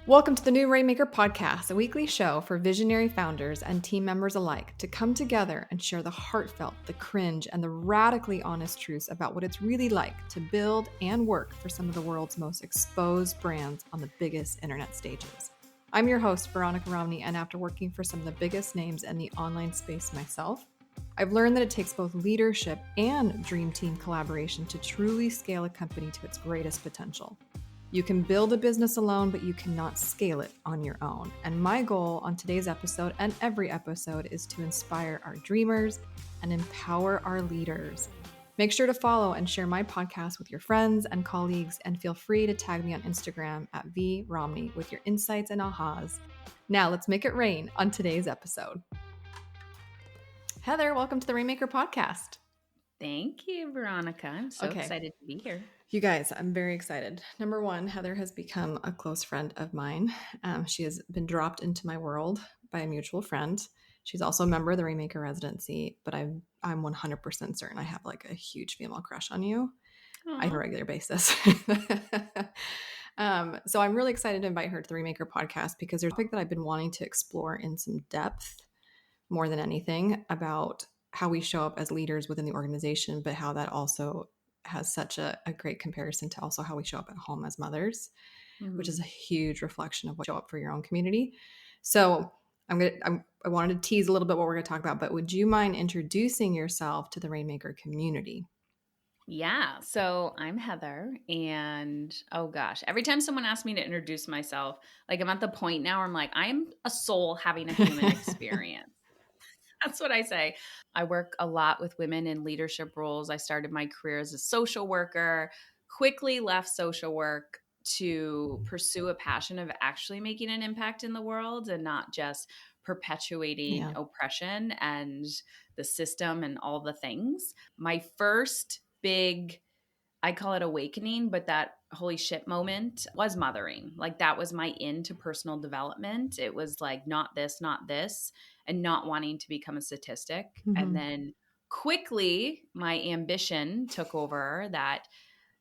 Welcome to the new Rainmaker Podcast, a weekly show for visionary founders and team members alike to come together and share the heartfelt, the cringe, and the radically honest truths about what it's really like to build and work for some of the world's most exposed brands on the biggest internet stages. I'm your host, Veronica Romney, and after working for some of the biggest names in the online space myself, I've learned that it takes both leadership and dream team collaboration to truly scale a company to its greatest potential. You can build a business alone, but you cannot scale it on your own. And my goal on today's episode and every episode is to inspire our dreamers and empower our leaders. Make sure to follow and share my podcast with your friends and colleagues, and feel free to tag me on Instagram at vromney with your insights and ahas. Now let's make it rain on today's episode. Heather, welcome to the Rainmaker Podcast. Thank you, Veronica. I'm so excited to be here. You guys, I'm very excited. Number one, Heather has become a close friend of mine. She has been dropped into my world by a mutual friend. She's also a member of the Rainmaker residency, but I'm 100% certain I have like a huge female crush on you on a regular basis. So I'm really excited to invite her to the Rainmaker Podcast because there's a topic that I've been wanting to explore in some depth more than anything about how we show up as leaders within the organization, but how that also has such a great comparison to also how we show up at home as mothers, which is a huge reflection of what show up for your own community. So I wanted to tease a little bit what we're going to talk about, but would you mind introducing yourself to the Rainmaker community? Yeah. So I'm Heather, and oh gosh, every time someone asks me to introduce myself, like I'm at the point now where I'm like, I'm a soul having a human experience. That's what I say. I work a lot with women in leadership roles. I started my career as a social worker, quickly left social work to pursue a passion of actually making an impact in the world and not just perpetuating oppression and the system and all the things. My first big, I call it awakening, but that holy shit moment was mothering. Like that was my into personal development. It was like not this, and not wanting to become a statistic. Mm-hmm. And then quickly my ambition took over, that,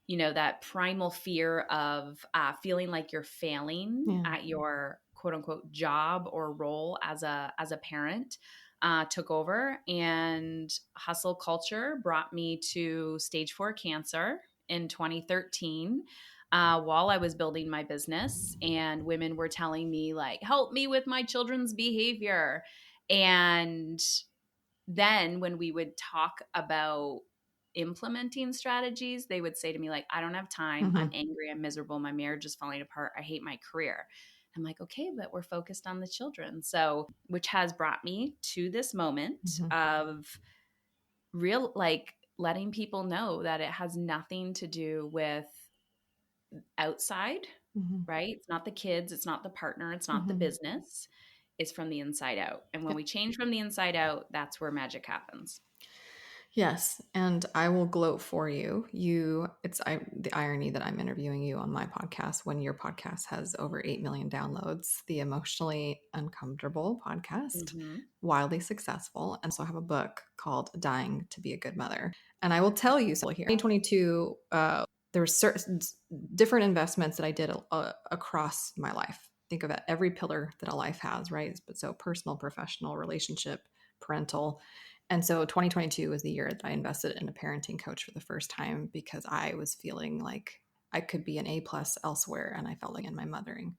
you know, that primal fear of feeling like you're failing at your quote unquote job or role as a parent. Took over, and hustle culture brought me to stage 4 cancer in 2013 while I was building my business, and women were telling me like, help me with my children's behavior. And then when we would talk about implementing strategies, they would say to me like, I don't have time. Mm-hmm. I'm angry. I'm miserable. My marriage is falling apart. I hate my career. I'm like, okay, but we're focused on the children. So, which has brought me to this moment of real, like letting people know that it has nothing to do with outside, right? It's not the kids. It's not the partner. It's not the business. It's from the inside out. And when we change from the inside out, that's where magic happens. Yes, and I will gloat for you. The irony that I'm interviewing you on my podcast when your podcast has over 8 million downloads, the Emotionally Uncomfortable podcast, wildly successful, and so I have a book called Dying to Be a Good Mother. And I will tell you, so here, 2022, there were certain different investments that I did across my life. Think of it, every pillar that a life has, right? But so personal, professional, relationship, parental. And so 2022 was the year that I invested in a parenting coach for the first time because I was feeling like I could be an A+ elsewhere, and I felt like in my mothering.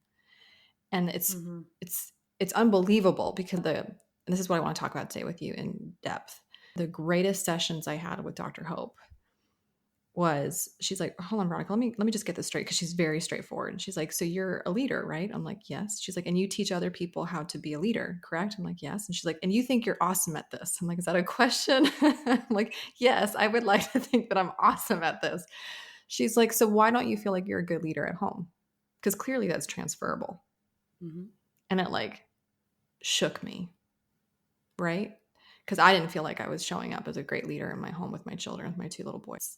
And it's unbelievable because and this is what I want to talk about today with you in depth. The greatest sessions I had with Dr. Hope was, she's like, hold on, Veronica, let me just get this straight, because she's very straightforward. And she's like, so you're a leader, right? I'm like, yes. She's like, and you teach other people how to be a leader, correct? I'm like, yes. And she's like, and you think you're awesome at this? I'm like, is that a question? I'm like, yes, I would like to think that I'm awesome at this. She's like, so why don't you feel like you're a good leader at home? Because clearly that's transferable. And it like shook me, right? Because I didn't feel like I was showing up as a great leader in my home with my children, with my 2 little boys.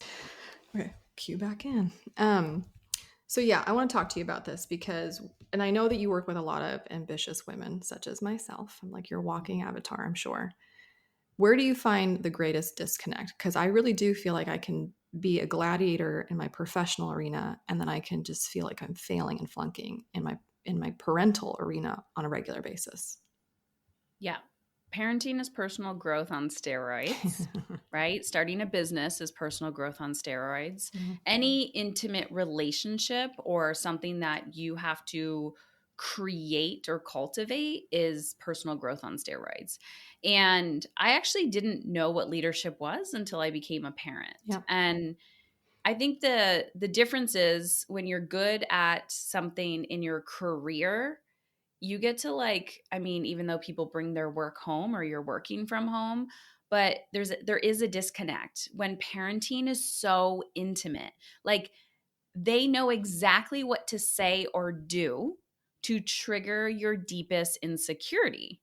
Okay, cue back in. So yeah, I want to talk to you about this because, and I know that you work with a lot of ambitious women, such as myself. I'm like your walking avatar, I'm sure. Where do you find the greatest disconnect? Because I really do feel like I can be a gladiator in my professional arena, and then I can just feel like I'm failing and flunking in my parental arena on a regular basis. Yeah. Parenting is personal growth on steroids, right? Starting a business is personal growth on steroids. Mhm. Any intimate relationship or something that you have to create or cultivate is personal growth on steroids. And I actually didn't know what leadership was until I became a parent. Yeah. And I think the difference is when you're good at something in your career, you get to like, I mean, even though people bring their work home or you're working from home, but there is a disconnect when parenting is so intimate. Like they know exactly what to say or do to trigger your deepest insecurity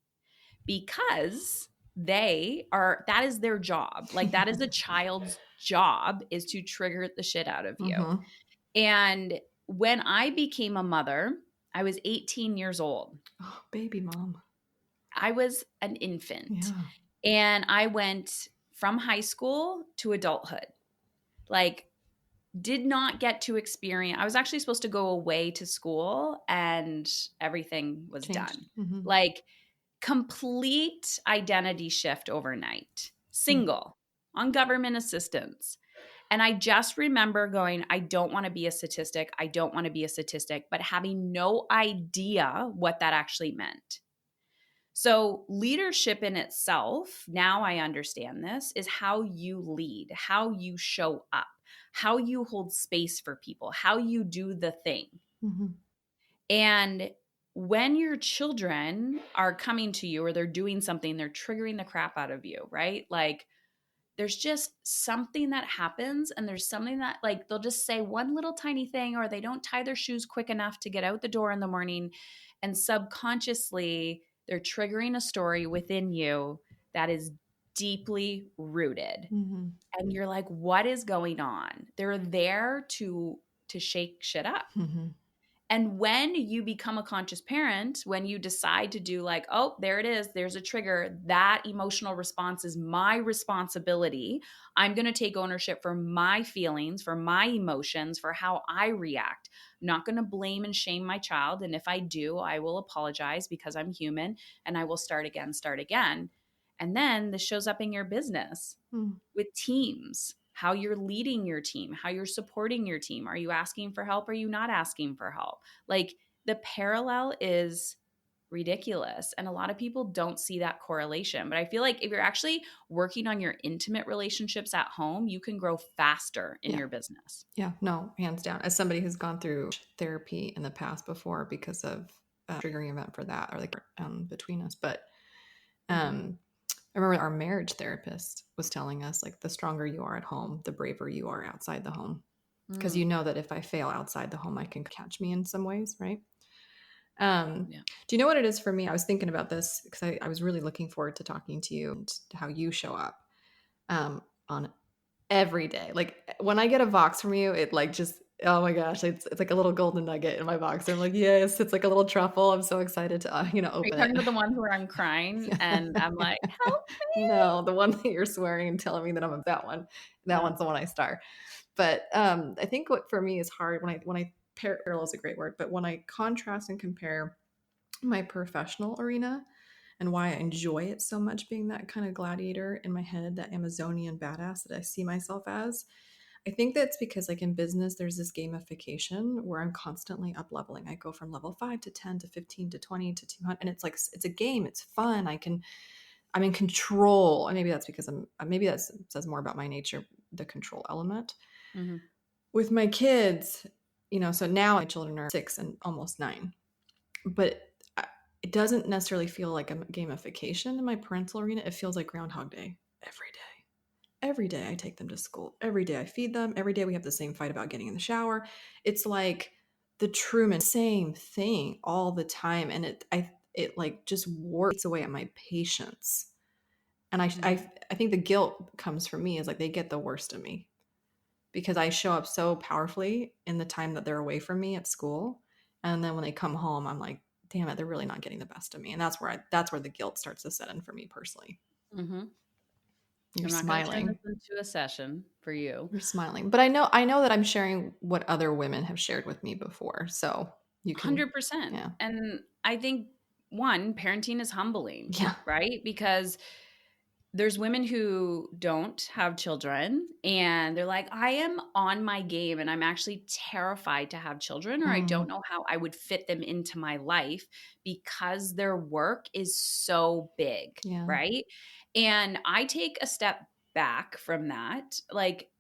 because that is their job. Like that is a child's job, is to trigger the shit out of you. Mm-hmm. And when I became a mother, I was 18 years old. Oh, baby mom. I was an infant Yeah. and I went from high school to adulthood. Like, did not get to experience. I was actually supposed to go away to school and everything was Changed. done. Mm-hmm. Like, complete identity shift overnight, Mm-hmm. single, on government assistance. And I just remember going, I don't want to be a statistic. I don't want to be a statistic, but having no idea what that actually meant. So, leadership in itself, now I understand this, is how you lead, how you show up, how you hold space for people, how you do the thing. Mm-hmm. And when your children are coming to you or they're doing something, they're triggering the crap out of you, right? Like, there's just something that happens, and there's something that, like, they'll just say one little tiny thing, or they don't tie their shoes quick enough to get out the door in the morning. And subconsciously, they're triggering a story within you that is deeply rooted. Mm-hmm. And you're like, what is going on? They're there to shake shit up. Mm-hmm. And when you become a conscious parent, when you decide to do like, oh, there it is, there's a trigger, that emotional response is my responsibility. I'm going to take ownership for my feelings, for my emotions, for how I react. I'm not going to blame and shame my child. And if I do, I will apologize because I'm human and I will start again, start again. And then this shows up in your business Mm-hmm. with teams, how you're leading your team, how you're supporting your team. Are you asking for help? Are you not asking for help? Like the parallel is ridiculous. And a lot of people don't see that correlation. But I feel like if you're actually working on your intimate relationships at home, you can grow faster in Yeah. your business. Yeah. No, hands down. As somebody who's gone through therapy in the past before because of a triggering event for that, or like between us, but um, I remember our marriage therapist was telling us like the stronger you are at home, the braver you are outside the home. Because you Mm, know that if I fail outside the home, I can catch me in some ways, right? Um, yeah. do you know what it is for me? I was thinking about this because I was really looking forward to talking to you and how you show up on every day. Like when I get a box from you, it like just, oh my gosh, it's like a little golden nugget in my box. I'm like, yes, it's like a little truffle. I'm so excited to Are you open it. talking about the one where I'm crying and I'm like, help No, the one that you're swearing and telling me that I'm that one. me? That one's the one I star. But I think what for me is hard when I parallel is a great word, but when I contrast and compare my professional arena and why I enjoy it so much being that kind of gladiator in my head, that Amazonian badass that I see myself as. I think that's because like in business, there's this gamification where I'm constantly up leveling. I go from level 5 to 10 to 15 to 20 to 200. And it's like, it's a game. It's fun. I'm in control. And maybe that's because maybe that says more about my nature, the control element. Mm-hmm. With my kids, so now my children are 6 and almost 9, but it doesn't necessarily feel like a gamification in my parental arena. It feels like Groundhog Day every day. Every day I take them to school. Every day I feed them. Every day we have the same fight about getting in the shower. It's like the Truman, same thing all the time. And it like just works away at my patience. And Mm-hmm. I think the guilt comes from me is like they get the worst of me because I show up so powerfully in the time that they're away from me at school. And then when they come home, I'm like, damn it, they're really not getting the best of me. And that's where the guilt starts to set in for me personally. Mm-hmm. You're I'm not going to turn smiling. this into a session for you. You're smiling. But I know that I'm sharing what other women have shared with me before. So you can, 100%. yeah. And I think, one, parenting is humbling, Yeah. right? Because there's women who don't have children and they're like, I am on my game and I'm actually terrified to have children, or I don't Mm, know how I would fit them into my life because their work is so big, yeah. right? And I take a step back from that. Like,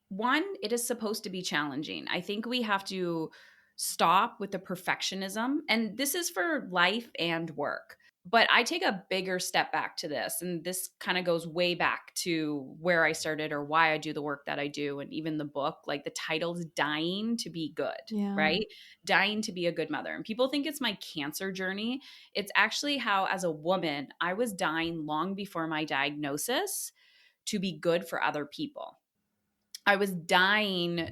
one, it is supposed to be challenging. I think we have to stop with the perfectionism. And this is for life and work. But I take a bigger step back to this. And this kind of goes way back to where I started or why I do the work that I do. And even the book, like the title's Dying to Be Good, Yeah. right? Dying to be a good mother. And people think it's my cancer journey. It's actually how, as a woman, I was dying long before my diagnosis to be good for other people. I was dying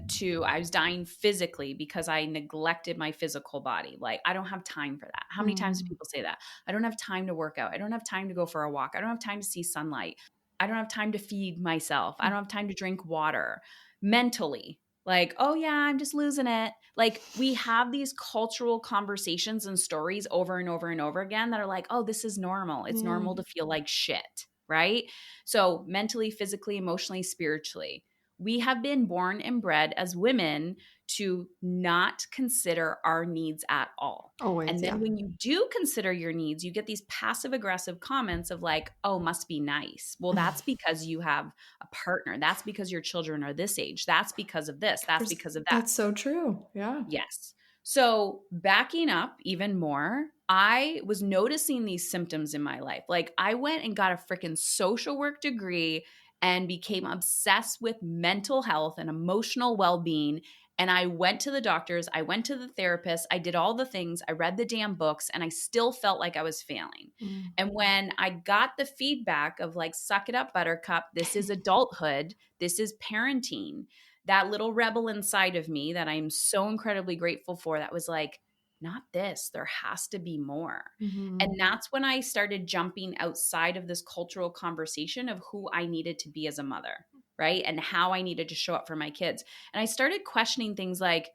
physically because I neglected my physical body. Like, I don't have time for that. How many times do Mm, people say that? I don't have time to work out. I don't have time to go for a walk. I don't have time to see sunlight. I don't have time to feed myself. I mm, don't have time to drink water. Mentally, like, oh yeah, I'm just losing it. Like, we have these cultural conversations and stories over and over and over again that are like, oh, this is normal. It's yeah. normal to feel like shit, right? So, mentally, physically, emotionally, spiritually, we have been born and bred as women to not consider our needs at all. Always, And then yeah. when you do consider your needs, you get these passive aggressive comments of like, oh, must be nice. Well, that's because you have a partner. That's because your children are this age. That's because of this. That's because of that. That's so true. Yeah. Yes. So, backing up even more, I was noticing these symptoms in my life. Like, I went and got a freaking social work degree and became obsessed with mental health and emotional well being. And I went to the doctors, I went to the therapist, I did all the things, I read the damn books, and I still felt like I was failing. Mm. And when I got the feedback of like, suck it up, buttercup, this is adulthood, this is parenting, that little rebel inside of me that I'm so incredibly grateful for, that was like, not this, there has to be more. And Mhm. that's when I started jumping outside of this cultural conversation of who I needed to be as a mother, right? And how I needed to show up for my kids. And I started questioning things like,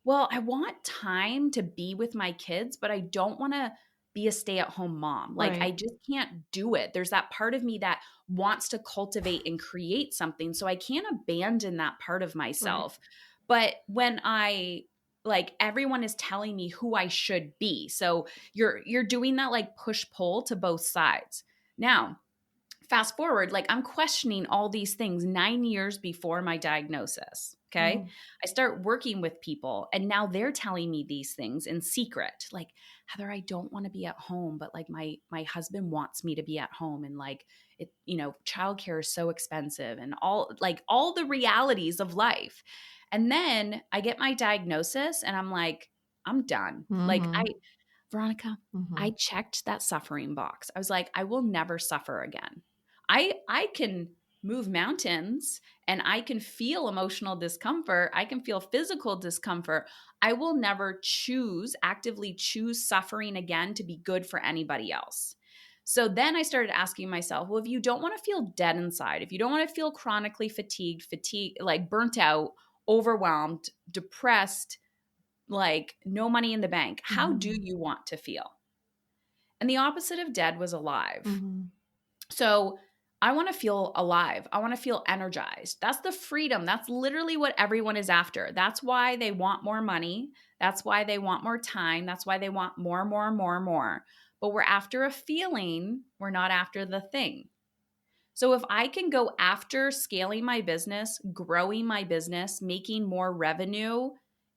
well, I want time to be with my kids, but I don't want to be a stay-at-home mom. Like, I Right. just can't do it. There's that part of me that wants to cultivate and create something, so I can't abandon that part of Right. myself. But when I, like, everyone is telling me who I should be. So you're doing that like push pull to both sides. Now, fast forward, like, I'm questioning all these things 9 years before my diagnosis. Okay. Mm. I start working with people and now they're telling me these things in secret. Like, Heather, I don't want to be at home, but like my husband wants me to be at home. And like, it, childcare is so expensive and all the realities of life. And then I get my diagnosis and I'm like, I'm done. Like, Mhm. Veronica, I Mhm. checked that suffering box. I was like, I will never suffer again. I can move mountains and I can feel emotional discomfort. I can feel physical discomfort. I will never actively choose suffering again to be good for anybody else. So then I started asking myself, well, if you don't want to feel dead inside, if you don't want to feel chronically fatigued, like burnt out, overwhelmed, depressed, like no money in the bank, how do Mhm. you want to feel? And the opposite of dead was alive. Mhm. So I want to feel alive. I want to feel energized. That's the freedom. That's literally what everyone is after. That's why they want more money. That's why they want more time. That's why they want more, more, more, more. But we're after a feeling. We're not after the thing. So if I can go after scaling my business, growing my business, making more revenue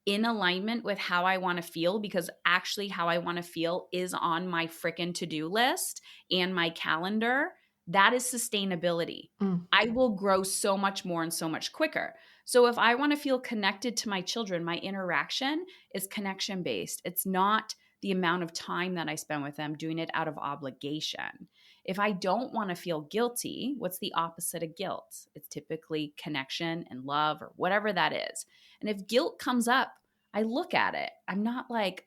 in alignment with how I want to feel, because actually how I want to feel is on my freaking to-do list and my calendar, that is sustainability. Mm. I will grow so much more and so much quicker. So if I want to feel connected to my children, my interaction is connection based. It's not the amount of time that I spend with them doing it out of obligation. If I don't want to feel guilty, what's the opposite of guilt? It's typically connection and love or whatever that is. And if guilt comes up, I look at it. I'm not like,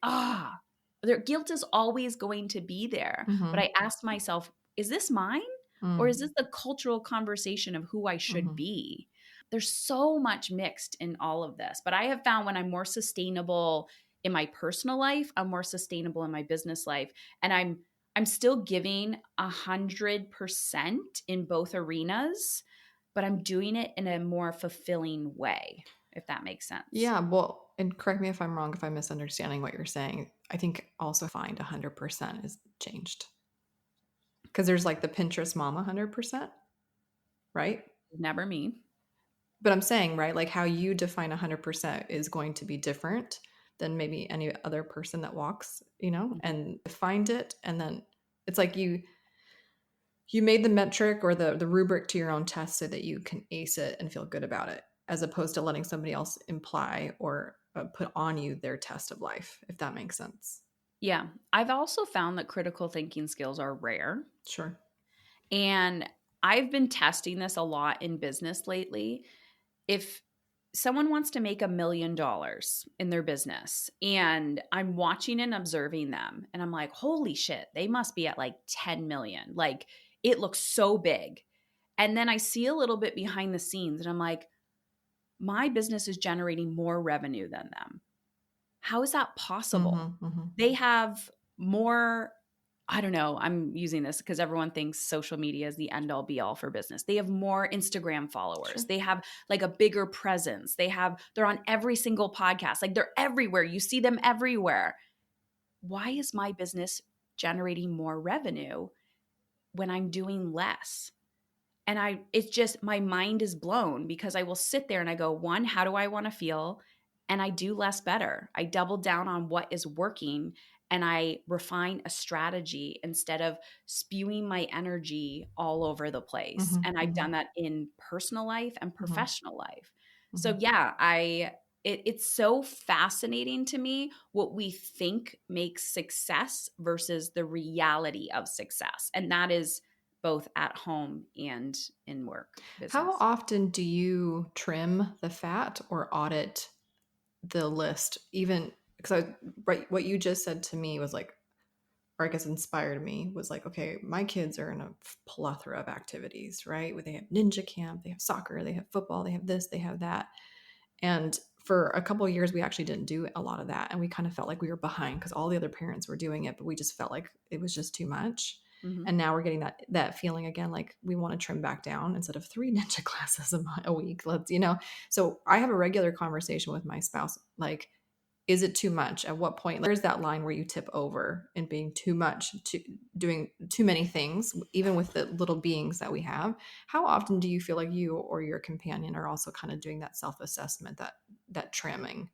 guilt is always going to be there. But Mhm. I ask myself, is this mine? Or Mm. is this the cultural conversation of who I should Mhm. be? There's so much mixed in all of this. But I have found when I'm more sustainable in my personal life, I'm more sustainable in my business life. And I'm still giving 100% in both arenas, but I'm doing it in a more fulfilling way, if that makes sense. Yeah, well, and correct me if I'm wrong, if I'm misunderstanding what you're saying. I think also find 100% is changed because there's like the Pinterest mom 100%, right? Never me. But I'm saying, right, like how you define 100% is going to be different than maybe any other person that walks, Mhm. and find it. And then it's like you made the metric or the rubric to your own test so that you can ace it and feel good about it, as opposed to letting somebody else imply or put on you their test of life, if that makes sense. Yeah. I've also found that critical thinking skills are rare. Sure. And I've been testing this a lot in business lately. If someone wants to make $1 million in their business and I'm watching and observing them and I'm like, holy shit, they must be at like 10 million. Like it looks so big. And then I see a little bit behind the scenes and I'm like, my business is generating more revenue than them. How is that possible? Mm-hmm, mm-hmm. They have more, I don't know, I'm using this because everyone thinks social media is the end all be all for business. They have more Instagram followers. Sure. They have like a bigger presence. They're on every single podcast. Like they're everywhere. You see them everywhere. Why is my business generating more revenue when I'm doing less? And it's just my mind is blown because I will sit there and I go, one, how do I want to feel? And I do less better. I double down on what is working and I refine a strategy instead of spewing my energy all over the place. Mm-hmm, And I've mm-hmm, done that in personal life and mm-hmm, professional life. mm-hmm. So yeah, it's so fascinating to me what we think makes success versus the reality of success. And that is both at home and in work How business. often do you trim the fat or audit the list? Even because right, what you just said to me was like, or I guess inspired me, was like, okay, my kids are in a plethora of activities, right? Where they have ninja camp, they have soccer, they have football, they have this, they have that. And for a couple of years, we actually didn't do a lot of that. And we kind of felt like we were behind because all the other parents were doing it, but we just felt like it was just too much. Mm-hmm. And now we're getting that feeling again, like we want to trim back down instead of 3 ninja classes a week. Let's. So I have a regular conversation with my spouse, like, is it too much? At what point? There's that line where you tip over and being too much, doing too many things, even with the little beings that we have. How often do you feel like you or your companion are also kind of doing that self-assessment, that trimming?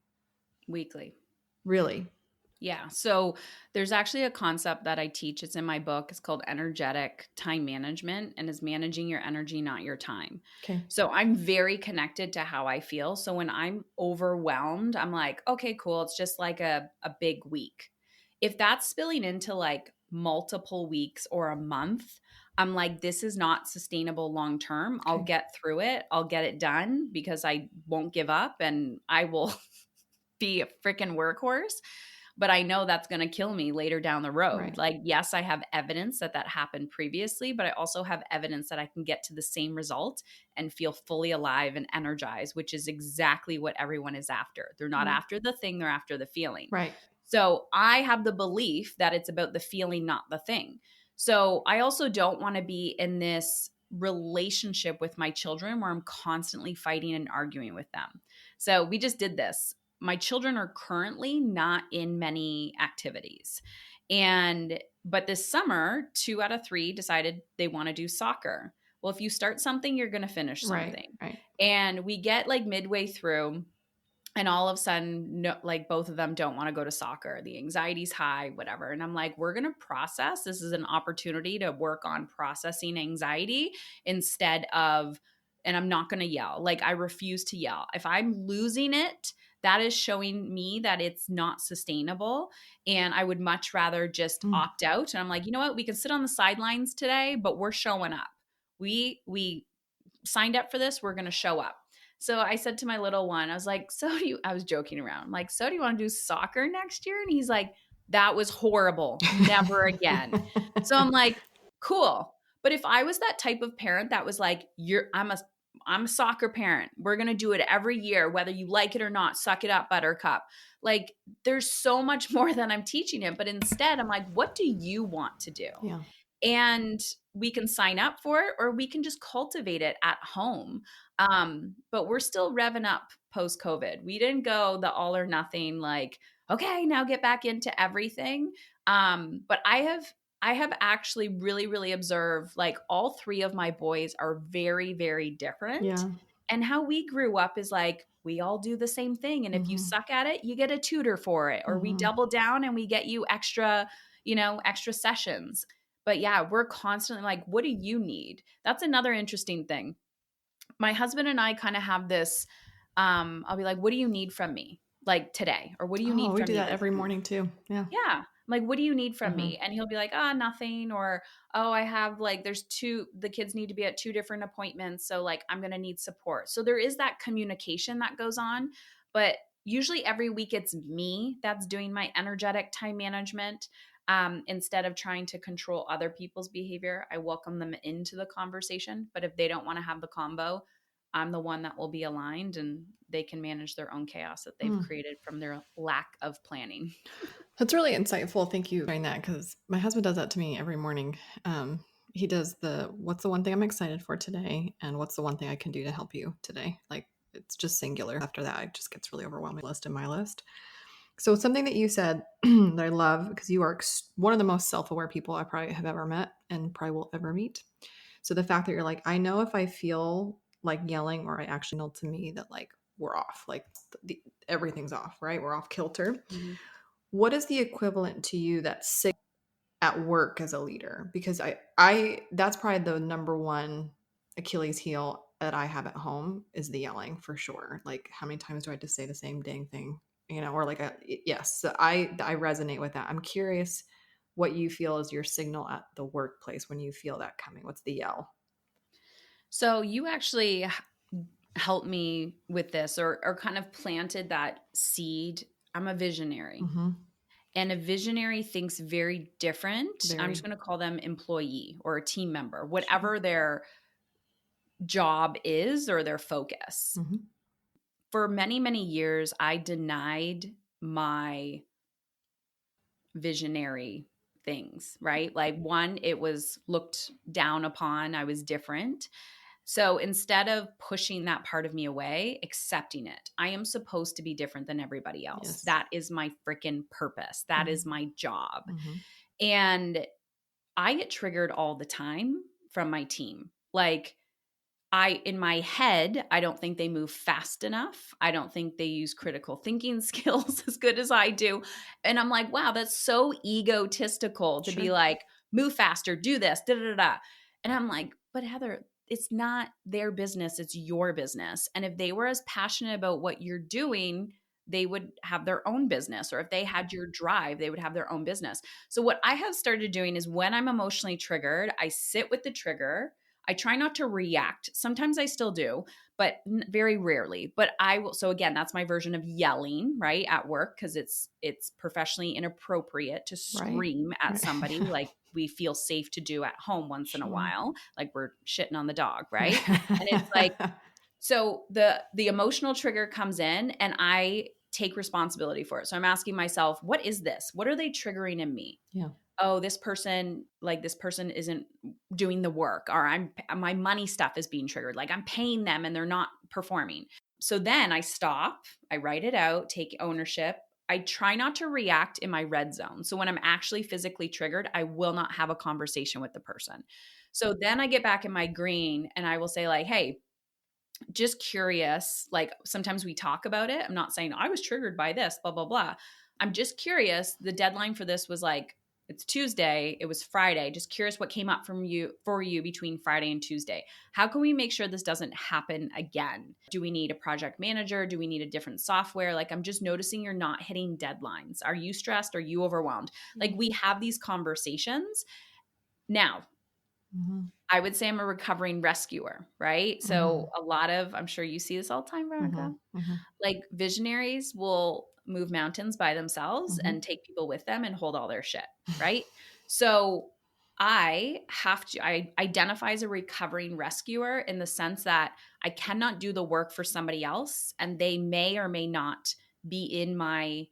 Weekly. Really? Yeah. So there's actually a concept that I teach. It's in my book. It's called energetic time management and is managing your energy, not your time. Okay. So I'm very connected to how I feel. So when I'm overwhelmed, I'm like, okay, cool. It's just like a big week. If that's spilling into like multiple weeks or a month, I'm like, this is not sustainable long term. I'll Okay. get through it. I'll get it done because I won't give up and I will be a freaking workhorse, but I know that's going to kill me later down the road. Right. Like, yes, I have evidence that happened previously, but I also have evidence that I can get to the same result and feel fully alive and energized, which is exactly what everyone is after. They're not Right. after the thing, they're after the feeling. Right. So I have the belief that it's about the feeling, not the thing. So I also don't want to be in this relationship with my children where I'm constantly fighting and arguing with them. So we just did this. My children are currently not in many activities. But this summer, 2 out of 3 decided they want to do soccer. Well, if you start something, you're going to finish Right. something. Right. And we get like midway through and all of a sudden, no, like both of them don't want to go to soccer. The anxiety's high, whatever. And I'm like, we're going to process. This is an opportunity to work on processing anxiety instead of, and I'm not going to yell. Like, I refuse to yell. If I'm losing it, that is showing me that it's not sustainable. And I would much rather just Mm. opt out. And I'm like, you know what? We can sit on the sidelines today, but we're showing up. We signed up for this. We're going to show up. So I said to my little one, I was like, I was joking around. I'm like, so do you want to do soccer next year? And he's like, that was horrible. Never again. So I'm like, cool. But if I was that type of parent that was like, I'm a soccer parent. We're going to do it every year, whether you like it or not. Suck it up, buttercup. Like, there's so much more that I'm teaching him. But instead, I'm like, what do you want to do? Yeah. And we can sign up for it, or we can just cultivate it at home. But we're still revving up post COVID. We didn't go the all or nothing, like, okay, now get back into everything. But I have actually really, really observed, like, all three of my boys are very, very different. Yeah. And how we grew up is like, we all do the same thing. And if you Mhm. suck at it, you get a tutor for it, or we Mhm. double down and we get you extra, extra sessions. But yeah, we're constantly like, what do you need? That's another interesting thing. My husband and I kind of have this, I'll be like, what do you need from me? Like today, or what do you Oh, need we from do me that this every week? morning too. Yeah. Yeah. I'm like, what do you need from Mhm. me? And he'll be like, nothing. Or, I have like, the kids need to be at two different appointments. So like, I'm going to need support. So there is that communication that goes on. But usually every week it's me that's doing my energetic time management. Instead of trying to control other people's behavior, I welcome them into the conversation. But if they don't want to have the combo, I'm the one that will be aligned, and they can manage their own chaos that they've Mm. created from their lack of planning. That's really insightful. Thank you for doing that because my husband does that to me every morning. He does what's the one thing I'm excited for today, and what's the one thing I can do to help you today. Like it's just singular. After that, it just gets really overwhelming. List in my list. So something that you said that I love because you are one of the most self-aware people I probably have ever met and probably will ever meet. So the fact that you're like, I know if I feel like yelling or I actually know to me that like we're off, like everything's off, right? We're off kilter. Mhm. What is the equivalent to you that's sick at work as a leader? Because I that's probably the number one Achilles heel that I have at home is the yelling for sure. Like how many times do I have to say the same dang thing? Or like yes, so I resonate with that. I'm curious what you feel is your signal at the workplace when you feel that coming. What's the yell? So you actually helped me with this, or kind of planted that seed. I'm a visionary, Mm-hmm. and a visionary thinks very different. I'm just Very going to call them employee or a team member, sure. whatever their job is or their focus. Mm-hmm. For many, many years, I denied my visionary things, right? Like, one, it was looked down upon, I was different. So instead of pushing that part of me away, accepting it, I am supposed to be different than everybody else. Yes. That is my freaking purpose. That is my job. Mm-hmm. And I get triggered all the time from my team. Like, in my head, I don't think they move fast enough. I don't think they use critical thinking skills as good as I do. And I'm like, wow, that's so egotistical to be Sure. like, move faster, do this, da da da. And I'm like, but Heather, it's not their business, it's your business. And if they were as passionate about what you're doing, they would have their own business. Or if they had your drive, they would have their own business. So, what I have started doing is when I'm emotionally triggered, I sit with the trigger. I try not to react. Sometimes I still do, but very rarely. But I will. So again, that's my version of yelling, right, at work, because it's professionally inappropriate to Right. scream at Right. somebody like we feel safe to do at home once in a Sure. while, like we're shitting on the dog, right? And it's like, Right. so the emotional trigger comes in, and I take responsibility for it. So I'm asking myself, what is this? What are they triggering in me? Yeah. Oh, this person isn't doing the work, or my money stuff is being triggered. Like, I'm paying them and they're not performing. So then I stop, I write it out, take ownership. I try not to react in my red zone. So when I'm actually physically triggered, I will not have a conversation with the person. So then I get back in my green, and I will say, like, hey, just curious. Like, sometimes we talk about it. I'm not saying I was triggered by this, blah, blah, blah. I'm just curious. The deadline for this was like, it's Tuesday. It was Friday. Just curious what came up for you between Friday and Tuesday. How can we make sure this doesn't happen again? Do we need a project manager? Do we need a different software? Like, I'm just noticing you're not hitting deadlines. Are you stressed? Are you overwhelmed? Like, we have these conversations. Now, Mhm. I would say I'm a recovering rescuer, right? So Mhm. I'm sure you see this all the time, Veronica. Mhm. Mhm. Like, visionaries will move mountains by themselves Mhm. and take people with them and hold all their shit, right? So I identify as a recovering rescuer in the sense that I cannot do the work for somebody else, and they may or may not be in my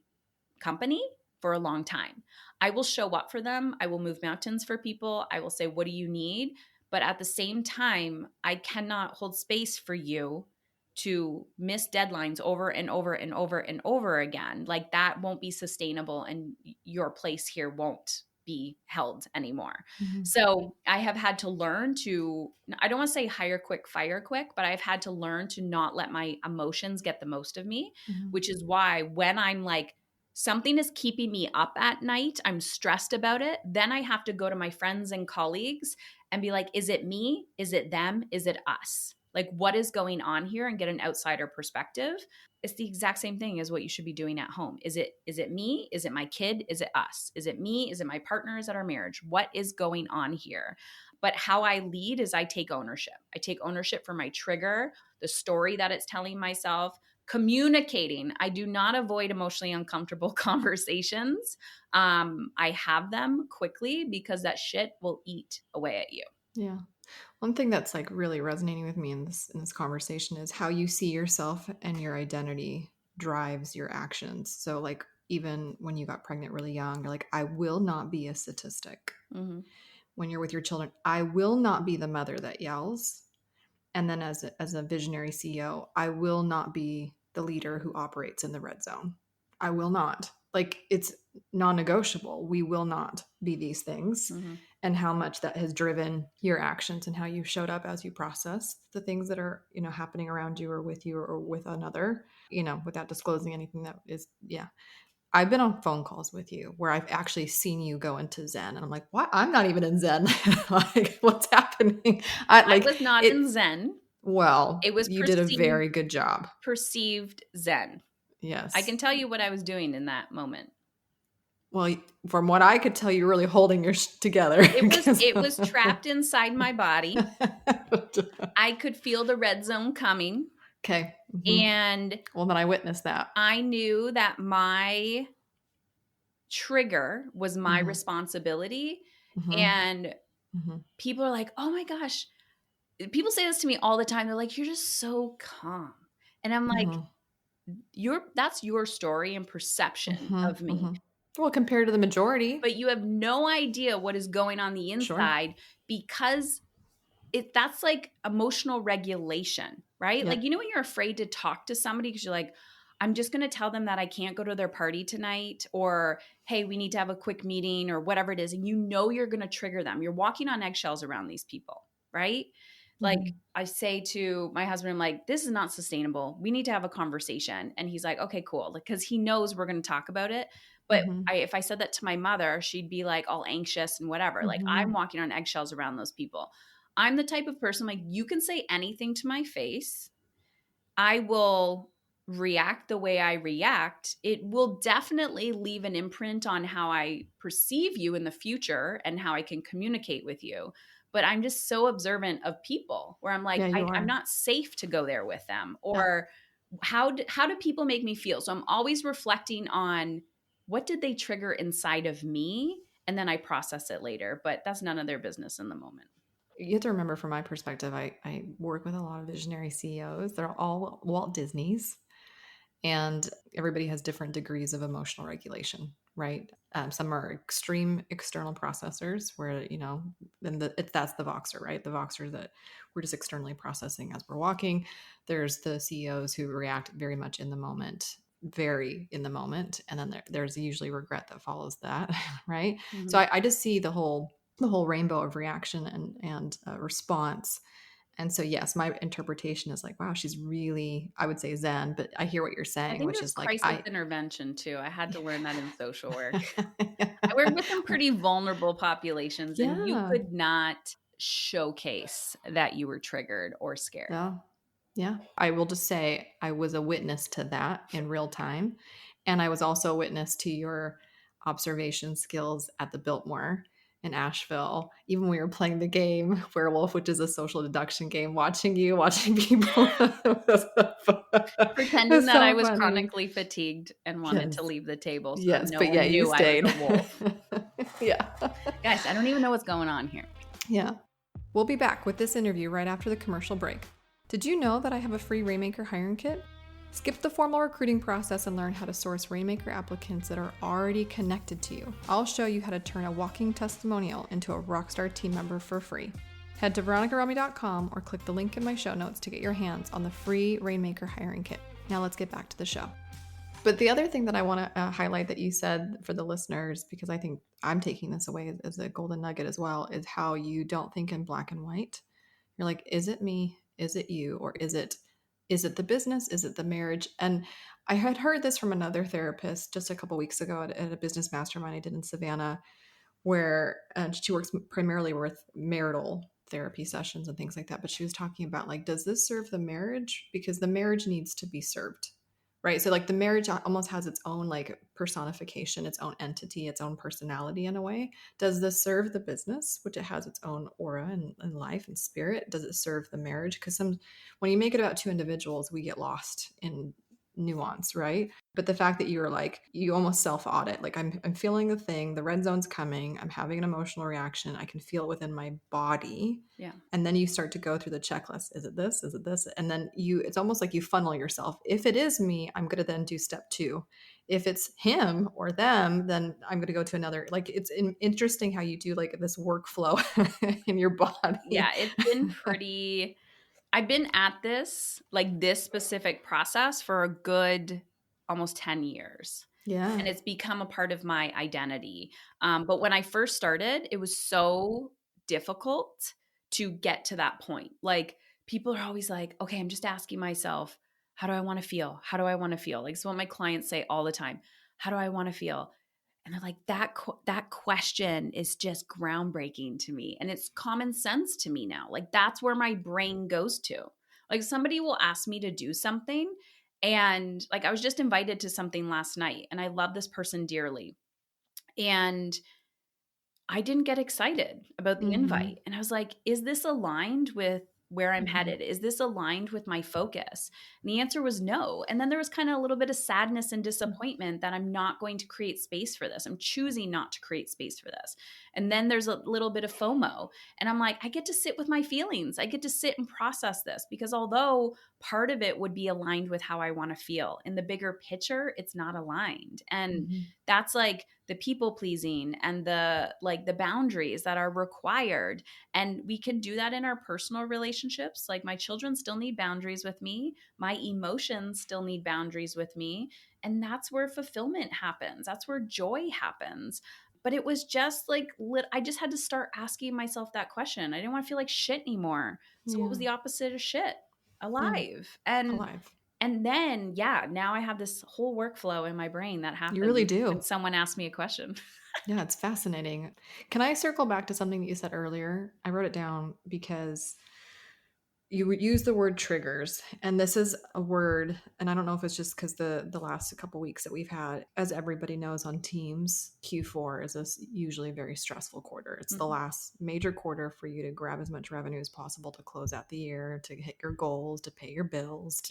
company for a long time. I will show up for them. I will move mountains for people. I will say, what do you need? But at the same time, I cannot hold space for you to miss deadlines over and over and over and over again. Like that won't be sustainable, and your place here won't be held anymore. Mhm. So I have had to learn to, I don't want to say hire quick, fire quick, but I've had to learn to not let my emotions get the most of me, Mhm. which is why when I'm like, something is keeping me up at night, I'm stressed about it, then I have to go to my friends and colleagues and be like, is it me? Is it them? Is it us? Like, what is going on here, and get an outsider perspective. It's the exact same thing as what you should be doing at home. Is it me? Is it my kid? Is it us? Is it me? Is it my partner? Is it our marriage? What is going on here? But how I lead is I take ownership. I take ownership for my trigger, the story that it's telling myself, communicating. I do not avoid emotionally uncomfortable conversations. I have them quickly because that shit will eat away at you. Yeah. One thing that's like really resonating with me in this conversation is how you see yourself and your identity drives your actions. So like even when you got pregnant really young, you're like, I will not be a statistic. Mm-hmm. When you're with your children, I will not be the mother that yells. And then as a visionary CEO, I will not be the leader who operates in the red zone. I will not. Like it's non-negotiable. We will not be these things. Mm-hmm. And how much that has driven your actions and how you showed up as you process the things that are, happening around you or with you or with another, without disclosing anything that is, yeah. I've been on phone calls with you where I've actually seen you go into Zen, and I'm like, what? I'm not even in Zen. Like, what's happening? I I like was not it. in Zen. Well, It was you did a very good job. perceived Zen. I Yes. can tell you what I was doing in that moment. Well, from what I could tell, you're really holding your together. It was trapped inside my body. I could feel the red zone coming, Okay. and Well, then I witnessed that. I knew that my trigger was my hmm responsibility. hmm And hmm people are like, "Oh my gosh." People say this to me all the time. They're like, "You're just so calm." And I'm like, hmm that's your story and perception hmm of me. hmm Well, compared to the majority, But you have no idea what is going on the sure. inside, because that's like emotional regulation, right? Like, Yep. when you're afraid to talk to somebody because you're like, I'm just going to tell them that I can't go to their party tonight, or hey, we need to have a quick meeting, or whatever it is, and you're going to trigger them. You're walking on eggshells around these people, right? Like, hmm I say to my husband, I'm like, this is not sustainable. We need to have a conversation. And he's like, okay, cool. Because he knows we're going to talk about it. But hmm if I said that to my mother, she'd be like all anxious and whatever. Like, I'm hmm walking on eggshells around those people. I'm the type of person, like, you can say anything to my face. I will react the way I react. It will definitely leave an imprint on how I perceive you in the future and how I can communicate with you. But I'm just so observant of people where I'm like, Yeah, you I'm are. not safe to go there with them. Yeah. Or how do people make me feel? So I'm always reflecting on what did they trigger inside of me? And then I process it later. But that's none of their business in the moment. You have to remember, from my perspective, I work with a lot of visionary CEOs. They're all Walt Disney's, and everybody has different degrees of emotional regulation, right? Some are extreme external processors, where and that's the Voxer, right? The Voxer that we're just externally processing as we're walking. There's the CEOs who react very much in the moment, very in the moment, and then there's usually regret that follows that, right? So Mhm. I just see the whole rainbow of reaction and response. And so, yes, my interpretation is like, wow, she's really, I would say Zen, but I hear what you're I saying, think which there's is like, crisis intervention too. I had to learn that in social work. yeah, I work with some pretty vulnerable populations, and you yeah, could not showcase that you were triggered or scared. yeah, yeah. I will just say I was a witness to that in real time. And I was also a witness to your observation skills at the Biltmore in Asheville. Even when we were playing the game Werewolf, which is a social deduction game, watching people. It Pretending was that I so was funny. chronically fatigued and wanted to Yes. leave the table so that Yes, no but yeah, one you knew I was stayed. a wolf. Yeah. Guys, I don't even know what's going on here. Yeah. We'll be back with this interview right after the commercial break. Did you know that I have a free Rainmaker hiring kit? Skip the formal recruiting process and learn how to source Rainmaker applicants that are already connected to you. I'll show you how to turn a walking testimonial into a rockstar team member for free. Head to veronicarami.com or click the link in my show notes to get your hands on the free Rainmaker hiring kit. Now let's get back to the show. But the other thing that I want to highlight that you said for the listeners, because I think I'm taking this away as a golden nugget as well, is how you don't think in black and white. You're like, is it me? Is it you? Or is it the business? Is it the marriage? And I had heard this from another therapist just a couple weeks ago at a business mastermind I did in Savannah, where she works primarily with marital therapy sessions and things like that. But she was talking about, like, does this serve the marriage? Because the marriage needs to be served, right? So like the marriage almost has its own like personification, its own entity, its own personality in a way. Does this serve the business, which it has its own aura and life and spirit? Does it serve the marriage? Because when you make it about two individuals, we get lost in nuance, right? But the fact that you were like, you almost self audit, like I'm feeling the thing, the red zone's coming, I'm having an emotional reaction, I can feel it within my body. Yeah. And then you start to go through the checklist. Is it this? Is it this? And then it's almost like you funnel yourself. If it is me, I'm going to then do step 2. If it's him or them, then I'm going to go to another. Like, it's interesting how you do like this workflow in your Yeah, body. it's been pretty I've been at this, like this specific process for a good almost 10 years. Yeah. And it's become a part of my identity. But when I first started, it was so difficult to get to that point. Like people are always like, okay, I'm just asking myself, how do I want to feel? How do I want to feel? Like, it's what my clients say all the time. How do I want to feel? And they're like, that question is just groundbreaking to me. And it's common sense to me now. Like, that's where my brain goes to. Like, somebody will ask me to do something. And like, I was just invited to something last night, and I love this person dearly. And I didn't get excited about the Mm-hmm. invite. And I was like, is this aligned with where I'm Mm-hmm. headed? Is this aligned with my focus? And the answer was no. And then there was kind of a little bit of sadness and disappointment that I'm not going to create space for this. I'm choosing not to create space for this. And then there's a little bit of FOMO. And I'm like, I get to sit with my feelings. I get to sit and process this, because although part of it would be aligned with how I want to feel, in the bigger picture, it's not aligned. And Mm-hmm. that's like the people pleasing and the boundaries that are required. And we can do that in our personal relationships. Like, my children still need boundaries with me, my emotions still need boundaries with me, and that's where fulfillment happens, that's where joy happens. But it was just like, I just had to start asking myself that question. I didn't want to feel like shit anymore. So what was Yeah. the opposite of shit? Yeah. Alive. And Alive. then, yeah, now I have this whole workflow in my brain that You really happens when do. someone asks me a question. Yeah, it's fascinating. Can I circle back to something that you said earlier? I wrote it down because you would use the word triggers, and this is a word, and I don't know if it's just because the last couple weeks that we've had, as everybody knows on teams, Q4 is usually a very stressful quarter. It's the Mhm. last major quarter for you to grab as much revenue as possible to close out the year, to hit your goals, to pay your bills,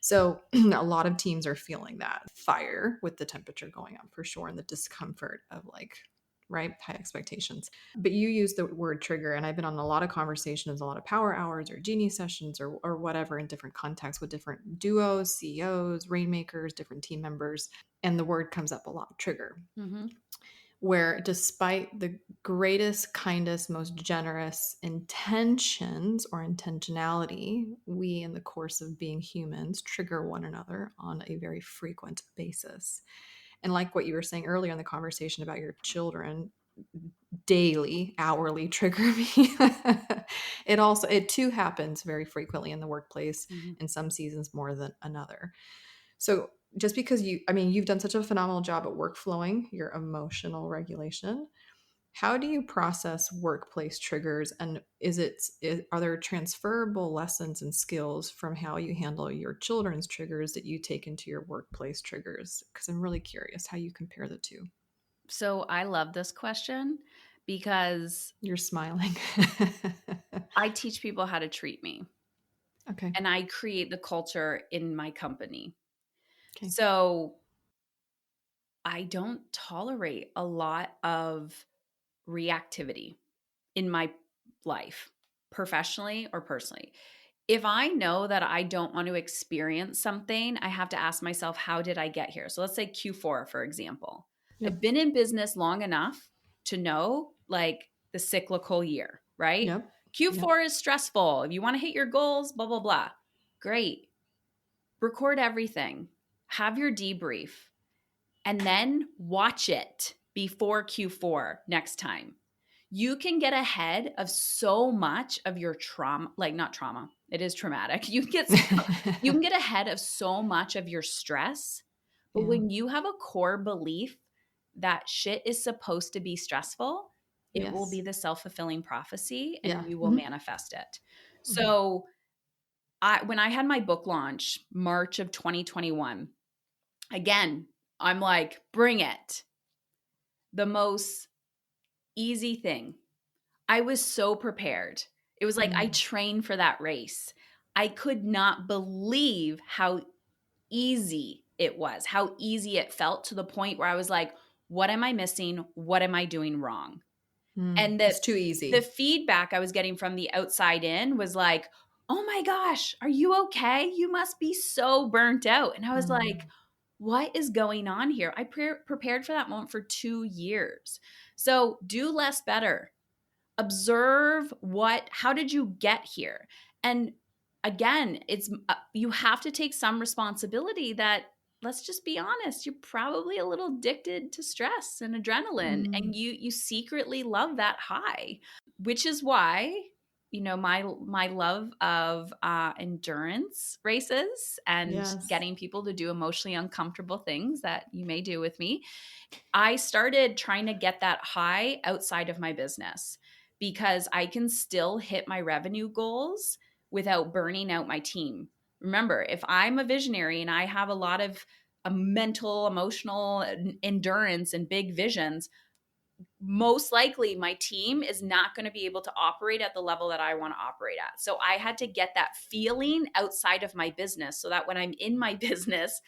so a lot of teams are feeling that fire with the temperature going up for sure, and the discomfort of, like, right, high expectations. But you use the word trigger, and I've been on a lot of conversations, a lot of power hours or genie sessions or whatever, in different contexts with different duos, CEOs, rainmakers, different team members, and the word comes up a lot, trigger, Mhm. where despite the greatest, kindest, most generous intentions or intentionality, we, in the course of being humans, trigger one another on a very frequent basis. And like what you were saying earlier in the conversation about your children, daily, hourly trigger me. It too happens very frequently in the workplace, Mhm. in some seasons more than another. So just because you've done such a phenomenal job at workflowing your emotional regulation, how do you process workplace triggers, and are there transferable lessons and skills from how you handle your children's triggers that you take into your workplace triggers? Because I'm really curious how you compare the two. So I love this question because You're smiling. I teach people how to treat me, Okay. and I create the culture in my company. Okay. So I don't tolerate a lot of reactivity in my life, professionally or personally. If I know that I don't want to experience something, I have to ask myself, how did I get here? So let's say Q4, for example. I've Yep. been in business long enough to know like the cyclical year, right? Yep. Yep. Q4 is stressful. If you want to hit your goals, blah, blah, blah. Great. Record everything, have your debrief, and then watch it before Q4 next time. You can get ahead of so much of your trauma, like not trauma, it is traumatic. You can get ahead of so much of your stress. But Yeah. when you have a core belief that shit is supposed to be stressful, it will Yes. be the self-fulfilling prophecy and Yeah. you will Hmm. manifest it. Hmm. So when I had my book launch, March of 2021, again, I'm like, bring it. The most easy thing. I was so prepared. It was like I Mm. trained for that race. I could not believe how easy it was, how easy it felt, to the point where I was like, what am I missing? What am I doing wrong? Mm. And It's too the easy. feedback I was getting from the outside in was like, "Oh my gosh, are you okay? You must be so burnt out." And I was like, Mm. what is going on here? I prepared for that moment for 2 years. So, do less better. Observe how did you get here? And again, it's you have to take some responsibility that, let's just be honest, you're probably a little addicted to stress and adrenaline, Mm. and you secretly love that high, which is why, my love of endurance races and Yes. getting people to do emotionally uncomfortable things that you may do with me. I started trying to get that high outside of my business, because I can still hit my revenue goals without burning out my team. Remember, if I'm a visionary and I have a lot of mental, emotional endurance and big visions, most likely my team is not going to be able to operate at the level that I want to operate at. So I had to get that feeling outside of my business, so that when I'm in my business,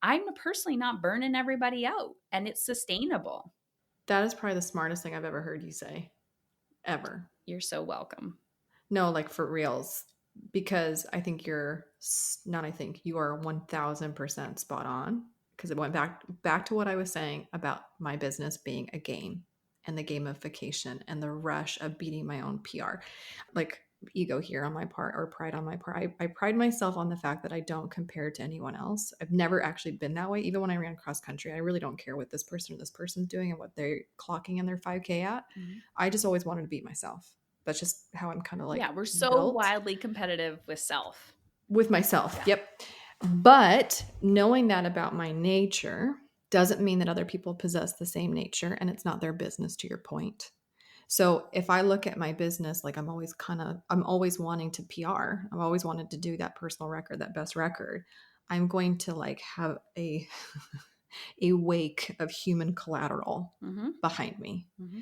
I'm personally not burning everybody out and it's sustainable. That is probably the smartest thing I've ever heard you say, ever. You're so welcome. No, like for reals. Because I think not I think, you are 1000% spot on. Because it went back to what I was saying about my business being a game, and the gamification and the rush of beating my own PR. Like, ego here on my part, or pride on my part. I pride myself on the fact that I don't compare to anyone else. I've never actually been that way. Even when I ran cross country, I really don't care what this person or this person's doing and what they're clocking in their 5K at. Mhm. I just always wanted to beat myself. That's just how I'm kind of like Yeah, we're so built wildly competitive with self. with myself. Yeah. Yep. But knowing that about my nature doesn't mean that other people possess the same nature, and it's not their business, to your point. So if I look at my business, like I'm always wanting to PR. I've always wanted to do that personal record, that best record. I'm going to like have a a wake of human collateral Mm-hmm. behind me. Mm-hmm.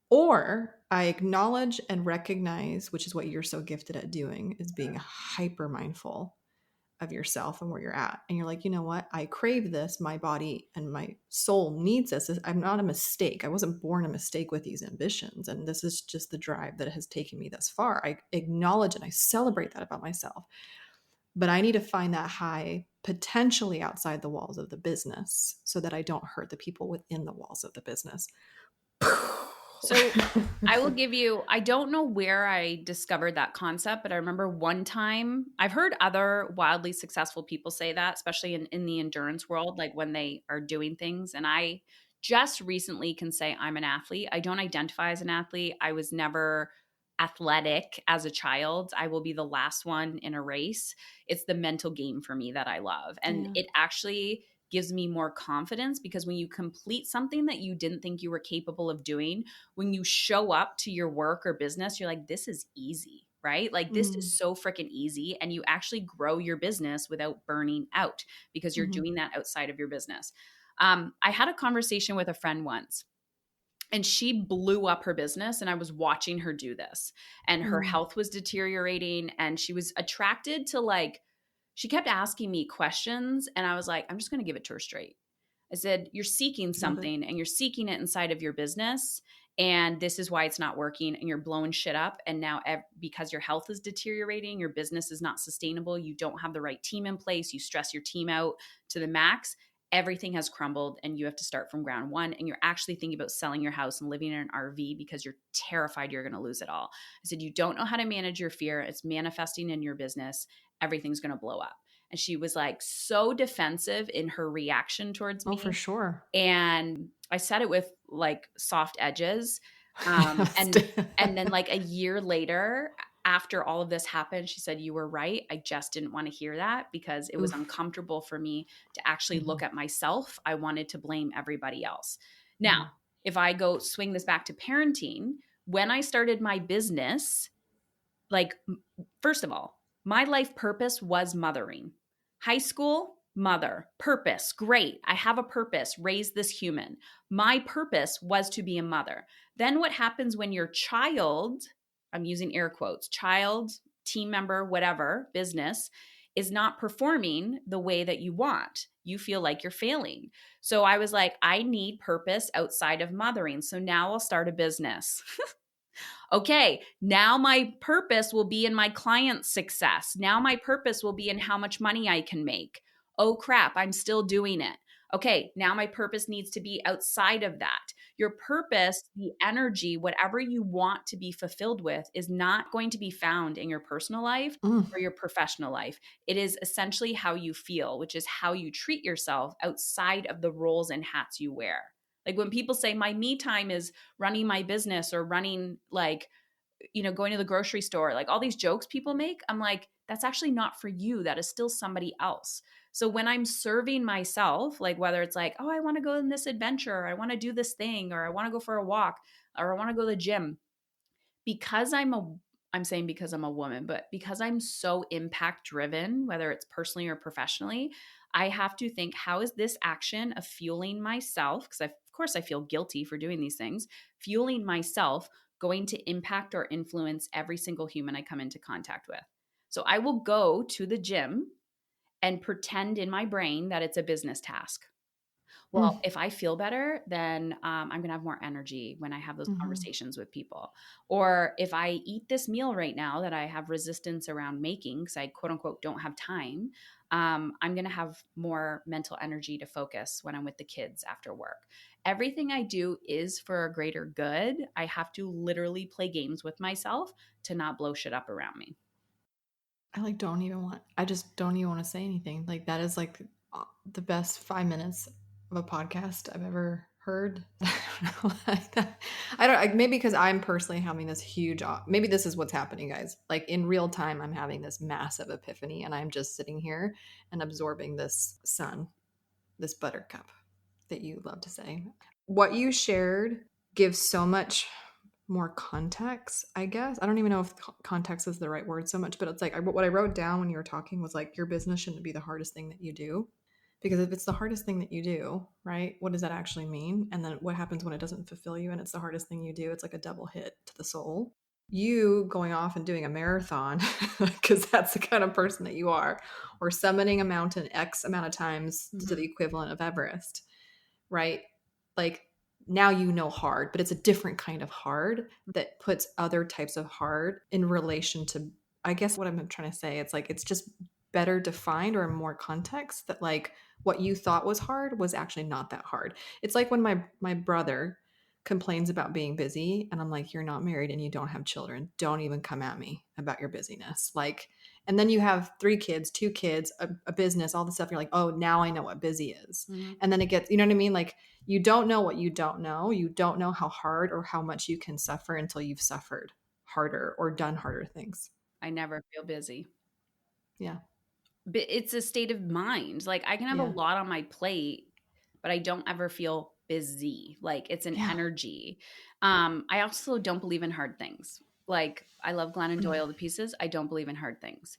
Or I acknowledge and recognize, which is what you're so gifted at doing, is being hyper mindful of yourself and where you're at. And you're like, you know what? I crave this. My body and my soul needs this. I'm not a mistake. I wasn't born a mistake with these ambitions. And this is just the drive that has taken me thus far. I acknowledge and I celebrate that about myself. But I need to find that high potentially outside the walls of the business, so that I don't hurt the people within the walls of the business. So I will give you, I don't know where I discovered that concept, but I remember one time I've heard other wildly successful people say that, especially in the endurance world, like when they are doing things. And I just recently can say I'm an athlete. I don't identify as an athlete. I was never athletic as a child. I will be the last one in a race. It's the mental game for me that I love. And Yeah. it actually gives me more confidence, because when you complete something that you didn't think you were capable of doing, when you show up to your work or business, you're like, this is easy, right? Like, this is Mm. so freaking easy. And you actually grow your business without burning out, because you're Mhm. doing that outside of your business. I had a conversation with a friend once, and she blew up her business, and I was watching her do this, and her Mm. health was deteriorating, and she was attracted to, like, she kept asking me questions, and I was like, I'm just going to give it to her straight. I said, you're seeking Love it. something and you're seeking it inside of your business. And this is why it's not working and you're blowing shit up. And now, because your health is deteriorating, your business is not sustainable, you don't have the right team in place, you stress your team out to the max, everything has crumbled and you have to start from ground one. And you're actually thinking about selling your house and living in an RV because you're terrified you're going to lose it all. I said, you don't know how to manage your fear. It's manifesting in your business. Everything's going to blow up. And she was like so defensive in her reaction towards Oh, for me. sure. And I said it with like soft edges. Yes. And then like a year later, after all of this happened, she said, you were right. I just didn't want to hear that because it was Oof. uncomfortable for me to actually look Mhm. at myself. I wanted to blame everybody else. Now, Mhm. if I go swing this back to parenting, when I started my business, like, first of all, my life purpose was mothering. High school, mother. Purpose, great. I have a purpose, raise this human. My purpose was to be a mother. Then what happens when your child, I'm using air quotes, child, team member, whatever, business, is not performing the way that you want? You feel like you're failing. So I was like, I need purpose outside of mothering. So now I'll start a business. Okay, now my purpose will be in my client's success. Now my purpose will be in how much money I can make. Oh crap, I'm still doing it. Okay, now my purpose needs to be outside of that. Your purpose, the energy, whatever you want to be fulfilled with, is not going to be found in your personal life Mm. or your professional life. It is essentially how you feel, which is how you treat yourself outside of the roles and hats you wear. Like when people say, my me time is running my business or running like, going to the grocery store, like all these jokes people make, I'm like, that's actually not for you. That is still somebody else. So when I'm serving myself, like whether it's like, oh, I want to go on this adventure, or I want to do this thing, or I want to go for a walk, or I want to go to the gym, because I'm saying because I'm a woman, but because I'm so impact driven, whether it's personally or professionally, I have to think, how is this action of fueling myself? Because of course I feel guilty for doing these things, fueling myself, going to impact or influence every single human I come into contact with. So I will go to the gym and pretend in my brain that it's a business task. Mm. Well, if I feel better, then I'm going to have more energy when I have those Mhm. conversations with people. Or if I eat this meal right now that I have resistance around making because I quote unquote don't have time, I'm going to have more mental energy to focus when I'm with the kids after work. Everything I do is for a greater good. I have to literally play games with myself to not blow shit up around me. I just don't even want to say anything. Like that is like the best 5 minutes of a podcast I've ever heard. I don't know, like that. I don't, maybe because I'm personally having this huge, maybe this is what's happening, guys. Like in real time, I'm having this massive epiphany and I'm just sitting here and absorbing this sun, this buttercup that you love to say. What you shared gives so much more context, I guess. I don't even know if context is the right word so much, but it's like what I wrote down when you were talking was like your business shouldn't be the hardest thing that you do. Because if it's the hardest thing that you do, right, what does that actually mean? And then what happens when it doesn't fulfill you and it's the hardest thing you do? It's like a double hit to the soul. You going off and doing a marathon, because that's the kind of person that you are, or summiting a mountain X amount of times to the Mhm. equivalent of Everest, right? Like now you know hard, but it's a different kind of hard that puts other types of hard in relation to, I guess what I'm trying to say. It's like it's just better defined or in more context that like what you thought was hard was actually not that hard. It's like when my brother complains about being busy and I'm like, you're not married and you don't have children. Don't even come at me about your busyness. Like, and then you have 3 kids, 2 kids, a business, all the stuff. You're like, oh, now I know what busy is. Mhm. And then it gets, you know what I mean? Like you don't know what you don't know. You don't know how hard or how much you can suffer until you've suffered harder or done harder things. I never feel busy. Yeah. But it's a state of mind. Like I can have a Yeah. lot on my plate, but I don't ever feel busy. Like it's an Yeah. energy. I also don't believe in hard things. Like I love Glennon Mm. Doyle to pieces. I don't believe in hard things.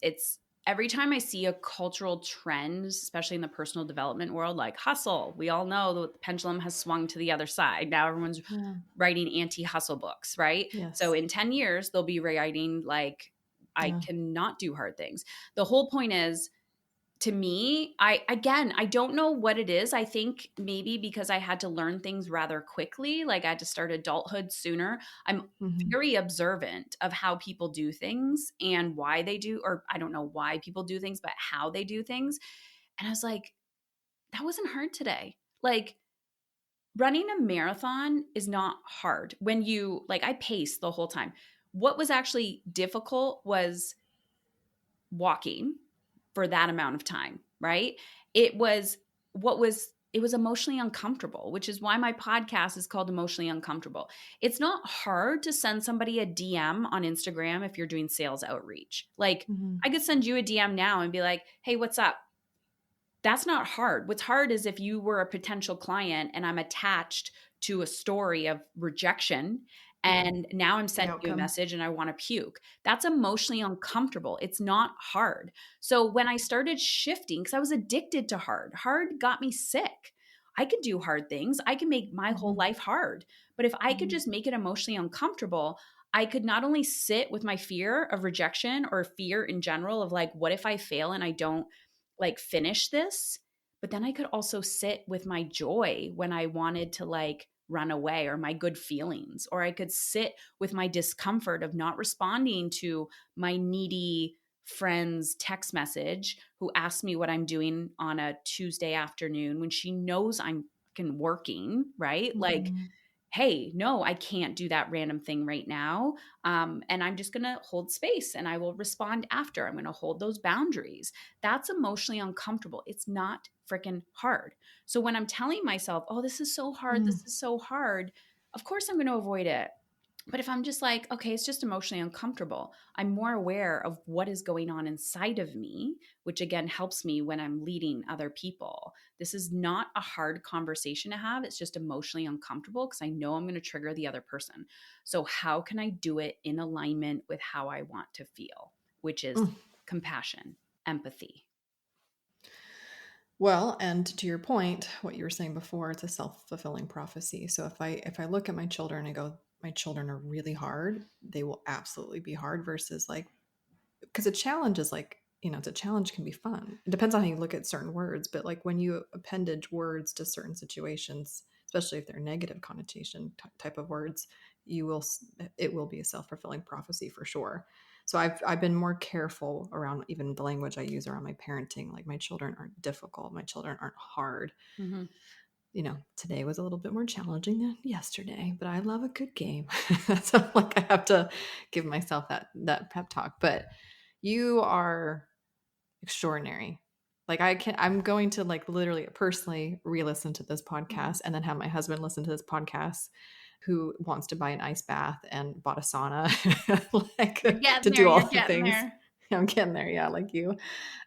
It's every time I see a cultural trend, especially in the personal development world, like hustle. We all know the pendulum has swung to the other side. Now everyone's Yeah. writing anti-hustle books, right? So Yes. in 10 years, they'll be writing like I Yeah. cannot do hard things. The whole point is to me, I don't know what it is. I think maybe because I had to learn things rather quickly, like I had to start adulthood sooner. I'm Mhm. very observant of how people do things and why they do, or I don't know why people do things, but how they do things. And I was like, that wasn't hard today. Like, running a marathon is not hard when you, like, I pace the whole time. What was actually difficult was walking for that amount of time, right? It was it was emotionally uncomfortable, which is why my podcast is called Emotionally Uncomfortable. It's not hard to send somebody a DM on Instagram if you're doing sales outreach. Like, Mhm. I could send you a DM now and be like, "Hey, what's up?" That's not hard. What's hard is if you were a potential client and I'm attached to a story of rejection and now I'm The sending you a outcome. message and I want to puke. That's emotionally uncomfortable. It's not hard. So when I started shifting, because I was addicted to hard, hard got me sick. I could do hard things. I can make my whole Mhm. life hard. But if I could Mhm. just make it emotionally uncomfortable, I could not only sit with my fear of rejection or fear in general of like, what if I fail and I don't like finish this, but then I could also sit with my joy when I wanted to like run away, or my good feelings, or I could sit with my discomfort of not responding to my needy friend's text message who asked me what I'm doing on a Tuesday afternoon when she knows I'm fucking working, right? Like, Mhm. hey, no, I can't do that random thing right now. And I'm just going to hold space and I will respond after. I'm going to hold those boundaries. That's emotionally uncomfortable. It's not freaking hard. So when I'm telling myself, oh, this is so hard, Mm. this is so hard, of course I'm going to avoid it. But if I'm just like, okay, it's just emotionally uncomfortable, I'm more aware of what is going on inside of me, which again helps me when I'm leading other people. This is not a hard conversation to have. It's just emotionally uncomfortable because I know I'm going to trigger the other person. So, how can I do it in alignment with how I want to feel, which is Mm. compassion, empathy? Well, and to your point, what you were saying before, it's a self-fulfilling prophecy. So if I look at my children and go, my children are really hard, they will absolutely be hard versus like because a challenge is like, it's a challenge can be fun. It depends on how you look at certain words, but like when you appendage words to certain situations, especially if they're negative connotation type of words, it will be a self-fulfilling prophecy for sure. So I've been more careful around even the language I use around my parenting. Like my children aren't difficult, my children aren't hard. Mm-hmm. Today was a little bit more challenging than yesterday, but I love a good game. So like I have to give myself that pep talk. But you are extraordinary. Like I'm going to like literally personally re-listen to this Mm-hmm. podcast and then have my husband listen to this podcast who wants to buy an ice bath and bought a sauna You're like getting to there. do You're all the getting things. there. I'm getting there, yeah, like you.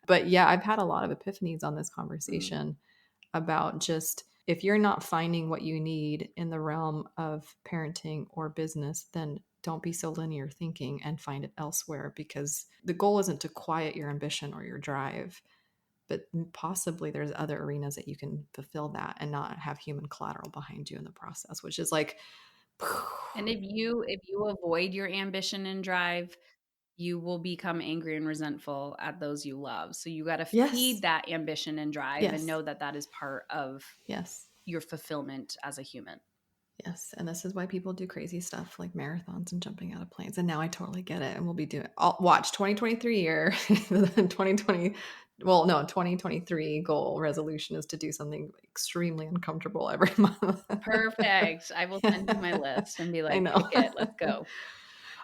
But yeah, I've had a lot of epiphanies on this Mm. conversation about just if you're not finding what you need in the realm of parenting or business, then don't be so linear thinking and find it elsewhere because the goal isn't to quiet your ambition or your drive, but possibly there's other arenas that you can fulfill that and not have human collateral behind you in the process, which is like, And if you avoid your ambition and drive, you will become angry and resentful at those you love. So you got to yes, feed that ambition and drive and yes, know that that is part of yes. your fulfillment as a human. Yes, and this is why people do crazy stuff like marathons and jumping out of planes. And now I totally get it. And we'll be doing. I'll watch 2023 year, 2020. Well, no, 2023 goal resolution is to do something extremely uncomfortable every month. Perfect. I will send you my list and be I like, know. pick it. Let's go.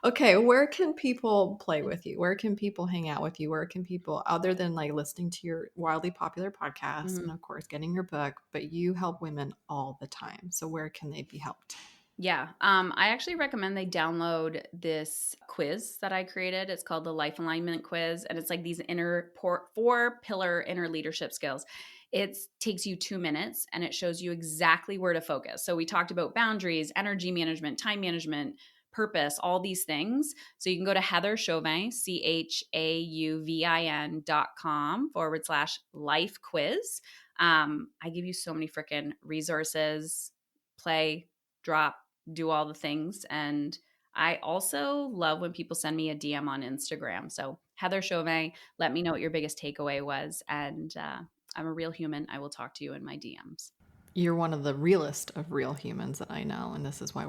Okay, where can people play with you? Where can people hang out with you? Where can people, other than like listening to your wildly popular podcast and Mhm. of course getting your book, but you help women all the time. So where can they be helped? Yeah. I actually recommend they download this quiz that I created. It's called the Life Alignment Quiz. And it's like these four pillar inner leadership skills. It takes you 2 minutes and it shows you exactly where to focus. So we talked about boundaries, energy management, time management, purpose, all these things. So you can go to Heather Chauvin, CHAUVIN.com/life quiz. I give you so many freaking resources, play, drop, do all the things. And I also love when people send me a DM on Instagram. So Heather Chauvin. Let me know what your biggest takeaway was. And I'm a real human. I will talk to you in my DMs. You're one of the realest of real humans that I know, and this is why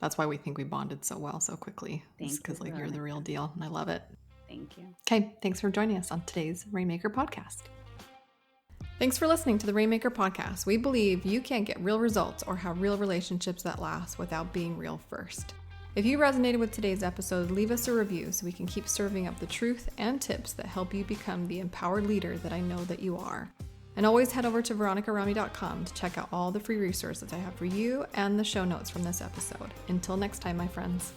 that's why we think we bonded so well so quickly. It's Thank you, because like you're the real Veronica. deal, and I love it. Thank you. Okay, thanks for joining us on today's Rainmaker podcast. Thanks for listening to the Rainmaker podcast. We believe you can't get real results or have real relationships that last without being real first. If you resonated with today's episode, leave us a review so we can keep serving up the truth and tips that help you become the empowered leader that I know that you are. And always head over to veronicarami.com to check out all the free resources I have for you and the show notes from this episode. Until next time, my friends.